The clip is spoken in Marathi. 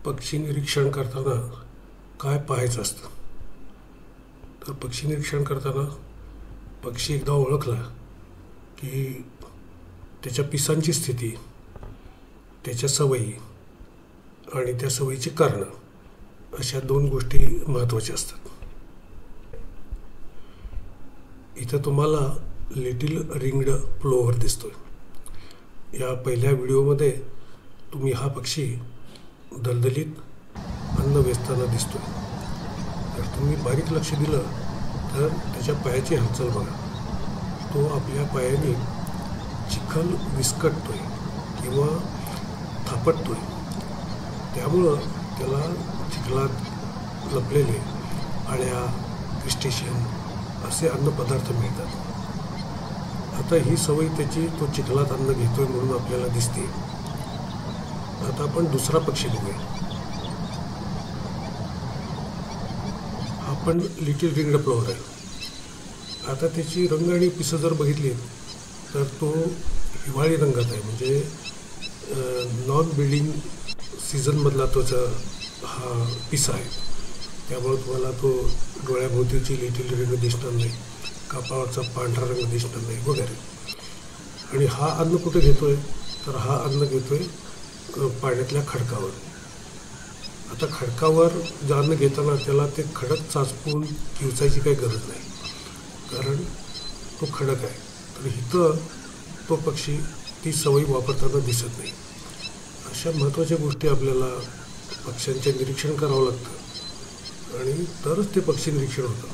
पक्षी निरीक्षण करताना काय पाहायचं असतं? तर पक्षी निरीक्षण करताना पक्षी एकदा ओळखला की त्याच्या पिसांची स्थिती, त्याच्या सवयी आणि त्या सवयीची कारणं अशा दोन गोष्टी महत्त्वाच्या असतात. इथं तुम्हाला लिटिल रिंग्ड प्लोव्हर दिसतोय. या पहिल्या व्हिडिओमध्ये तुम्ही हा पक्षी दलदलीत अन्न वेचताना दिसतोय. जर तुम्ही बारीक लक्ष दिलं तर त्याच्या पायाची हालचाल बघा. तो आपल्या पायाने चिखल विस्कटतोय किंवा थापटतोय. त्यामुळं त्याला चिखलात लपलेले अळ्या, क्रस्टेशियन असे अन्नपदार्थ मिळतात. आता ही सवय त्याची तो चिखलात अन्न घेतोय म्हणून आपल्याला दिसते. आता आपण दुसरा पक्षी बघूया. हा पण लिटिल रिंग्ड प्लोव्हर आहे. आता त्याची रंग आणि पिसं जर बघितली तर तो हिवाळी रंगात आहे, म्हणजे नॉन ब्रीडिंग सीझनमधला तोचा हा पिसा आहे. त्यामुळे तुम्हाला तो डोळ्याभोवतीची लिटिल रिंग दिसणार नाही, कापावरचा पांढरा रंग दिसणार नाही वगैरे. आणि हा अन्न कुठे घेतोय तर हा अन्न घेतोय पाण्यातल्या खडकावर. आता खडकावर जे अन्न घेताना त्याला ते खडक चाचपून किवचायची काही गरज नाही, कारण तो खडक आहे. तर इथं तो पक्षी ती सवय वापरताना दिसत नाही. अशा महत्त्वाच्या गोष्टी आपल्याला पक्ष्यांचे निरीक्षण करावं लागतं आणि तरच ते पक्षी निरीक्षण होतं.